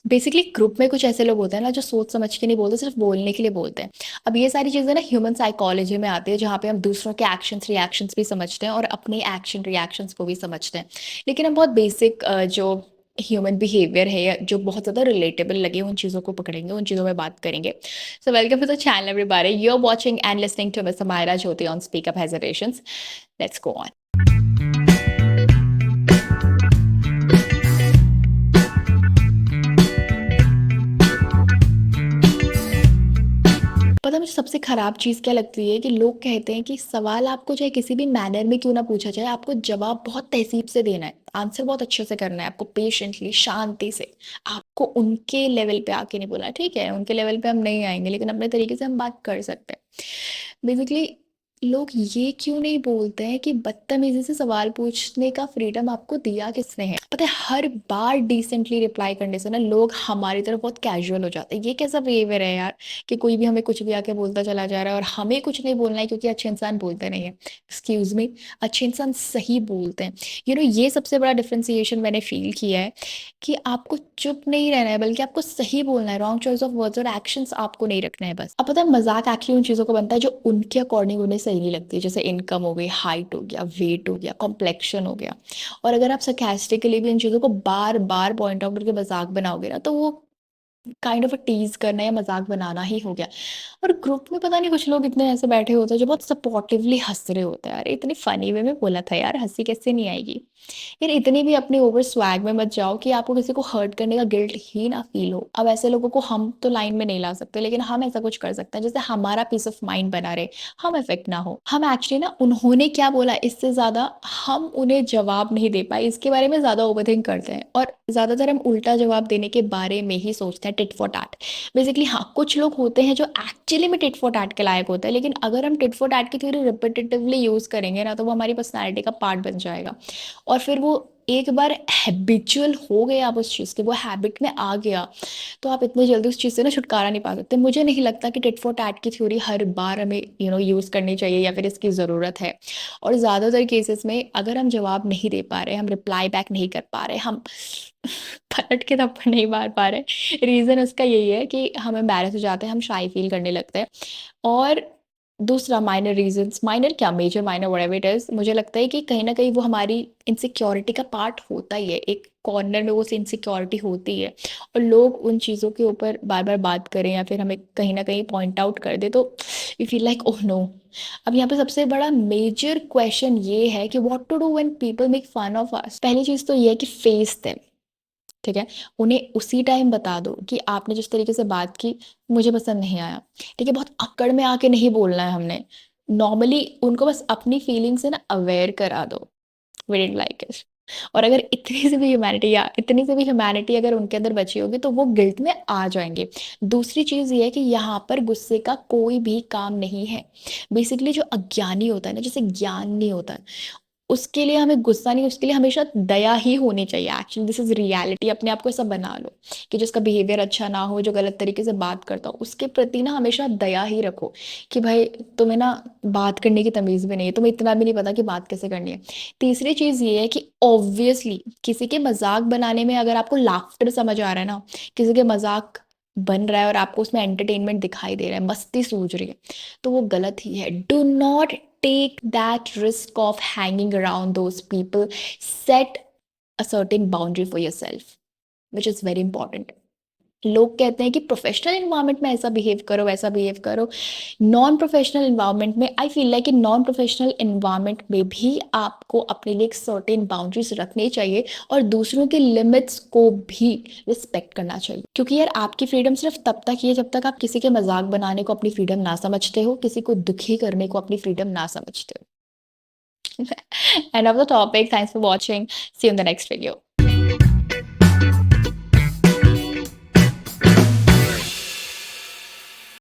Basically group में कुछ ऐसे लोग होते हैं ना जो सोच समझ के नहीं बोलते, सिर्फ बोलने के लिए बोलते हैं। अब ये सारी चीज़ें ना ह्यूमन साइकोलॉजी में आती है, जहाँ पे हम दूसरों के एक्शंस रिएक्शंस भी समझते हैं और अपने एक्शन रिएक्शंस को भी समझते हैं। लेकिन हम बहुत बेसिक जो ह्यूमन बिहेवियर है या जो बहुत ज़्यादा रिलेटेबल लगे उन चीज़ों को पकड़ेंगे, उन चीज़ों में बात करेंगे। So welcome to the channel everybody, you are watching and listening to miss Samaira Jyoti on speak up hesitations. Let's go on. पता है मुझे सबसे खराब चीज़ क्या लगती है कि लोग कहते हैं कि सवाल आपको चाहे किसी भी मैनर में क्यों ना पूछा जाए, आपको जवाब बहुत तहज़ीब से देना है, आंसर बहुत अच्छे से करना है, आपको पेशेंटली, शांति से। आपको उनके लेवल पे आके नहीं बोलना है, ठीक है, उनके लेवल पे हम नहीं आएँगे, लेकिन अपने तरीके से हम बात कर सकते हैं। बेसिकली लोग ये क्यों नहीं बोलते हैं कि बदतमीज़ी से सवाल पूछने का फ्रीडम आपको दिया किसने है? पता है हर बार डिसेंटली रिप्लाई करने से ना लोग हमारी तरफ बहुत कैजुअल हो जाते हैं। ये कैसा बिहेवियर है यार, कि कोई भी हमें कुछ भी आके बोलता चला जा रहा है और हमें कुछ नहीं बोलना है क्योंकि अच्छे इंसान बोलते नहीं है। एक्सक्यूज़ मी, अच्छे इंसान सही बोलते हैं। ये सबसे बड़ा डिफरेंशिएशन मैंने फ़ील किया है कि आपको चुप नहीं रहना है, बल्कि आपको सही बोलना है। रॉन्ग चॉइस ऑफ वर्ड्स और एक्शंस आपको नहीं रखना है बस। अब पता है मज़ाक एक्चुअली उन चीज़ों को बनता है जो उनके अकॉर्डिंग उन्हें सही नहीं लगती, जैसे इनकम हो गई, हाइट हो गया, वेट हो गया, कॉम्प्लेक्शन हो गया। और अगर आप sarcastically भी इन चीज़ों को बार-बार पॉइंट आउट करके मज़ाक बनाओगे ना, तो वो काइंड ऑफ अ टीज़ करना या मज़ाक बनाना ही हो गया। और ग्रुप में पता नहीं कुछ लोग इतने ऐसे बैठे होते हैं जो बहुत सपोर्टिवली हँस रहे होते हैं। अरे इतनी फ़नी वे में बोला था यार, हँसी कैसे नहीं आएगी? यार इतनी भी अपने ओवर स्वैग में मत जाओ कि आपको किसी को हर्ट करने का गिल्ट ही ना फ़ील हो। अब ऐसे लोगों को हम तो लाइन में नहीं ला सकते, लेकिन हम ऐसा कुछ कर सकते हैं जिससे हमारा पीस ऑफ माइंड बना रहे, हम इफ़ेक्ट ना हो। हम एक्चुअली ना उन्होंने क्या बोला इससे ज़्यादा हम उन्हें जवाब नहीं दे पाए, इसके बारे में ज़्यादा ओवरथिंक करते हैं और ज़्यादातर हम उल्टा जवाब देने के बारे में ही सोचते हैं, टिट फॉर टैट। बेसिकली हाँ, कुछ लोग होते हैं जो एक्चुअली में टिट फॉर टैट के लायक होते हैं, लेकिन अगर हम टिट फॉर टैट की थ्योरी रिपिटेटिवली यूज़ करेंगे ना, तो वो हमारी पर्सनैलिटी का पार्ट बन जाएगा। और फिर वो एक बार हैबिचुअल हो गए आप उस चीज़ के, वो हैबिट में आ गया, तो आप इतनी जल्दी उस चीज़ से ना छुटकारा नहीं पा सकते। मुझे नहीं लगता कि टिट फॉर टैट की थ्योरी हर बार हमें यूज़ करनी चाहिए या फिर इसकी ज़रूरत है। और ज़्यादातर केसेस में अगर हम जवाब नहीं दे पा रहे, हम रिप्लाई बैक नहीं कर पा रहे, हम पलट के थप्पड़ नहीं मार पा रहे, रीज़न उसका यही है कि हम एम्बैरेस हो जाते हैं, हम शाय फ़ील करने लगते हैं। और दूसरा माइनर रीज़न्स, माइनर क्या major minor whatever it is, मुझे लगता है कि कहीं न कहीं वो हमारी इनसिक्योरिटी का पार्ट होता ही है। एक कॉर्नर में वो इनसिक्योरिटी होती है और लोग उन चीज़ों के ऊपर बार-बार बात करें या फिर हमें कहीं न कहीं पॉइंट आउट कर दें, तो we feel like oh no! अब यहाँ पे सबसे बड़ा मेजर क्वेश्चन ये है कि what to do when people make fun of us? पहली चीज़ तो ये है कि फेस देम। ठीक है? उन्हें उसी टाइम बता दो कि आपने जिस तरीके से बात की, मुझे पसंद नहीं आया। ठीक है? बहुत अक्कड़ में आके नहीं बोलना है हमने। नॉर्मली उनको बस अपनी फीलिंग से ना अवेयर करा दो, वी डिडन्ट लाइक इट। और अगर इतनी सी भी ह्यूमैनिटी अगर उनके अंदर बची होगी, तो वो गिल्ट में आ जाएँगे। दूसरी चीज़ ये है कि यहाँ पर गुस्से का कोई भी काम नहीं है। बेसिकली जो अज्ञानी होता है ना, जिसे ज्ञान नहीं होता है, उसके लिए हमें गुस्सा नहीं, उसके लिए हमेशा दया ही होनी चाहिए। Actually this is reality. अपने आप को ऐसा बना लो कि जिसका बिहेवियर अच्छा ना हो, जो गलत तरीके से बात करता हो, उसके प्रति ना हमेशा दया ही रखो कि भाई तुम्हें ना बात करने की तमीज़ भी नहीं है, तुम्हें इतना भी नहीं पता कि बात कैसे करनी है। तीसरी चीज़ ये है कि ऑब्वियसली किसी के मज़ाक बनाने में अगर आपको लाफ्टर समझ आ रहा है ना, किसी के मज़ाक बन रहा है और आपको उसमें एंटरटेनमेंट दिखाई दे रहा है, मस्ती सूझ रही है, तो वो गलत ही है। Do not take that risk of hanging around those people. Set a certain boundary for yourself, which is very important. लोग कहते हैं कि प्रोफेशनल एनवायरनमेंट में ऐसा बिहेव करो, वैसा बिहेव करो। नॉन प्रोफेशनल एनवायरनमेंट में आई फील लाइक कि नॉन प्रोफेशनल एनवायरनमेंट में भी आपको अपने लिए एक सर्टेन बाउंड्रीज रखनी चाहिए और दूसरों के लिमिट्स को भी रिस्पेक्ट करना चाहिए। क्योंकि यार आपकी फ्रीडम सिर्फ तब तक ही है जब तक आप किसी के मजाक बनाने को अपनी फ्रीडम ना समझते हो, किसी को दुखी करने को अपनी फ्रीडम ना समझते हो। End of the topic. Thanks for watching. See you in the next video.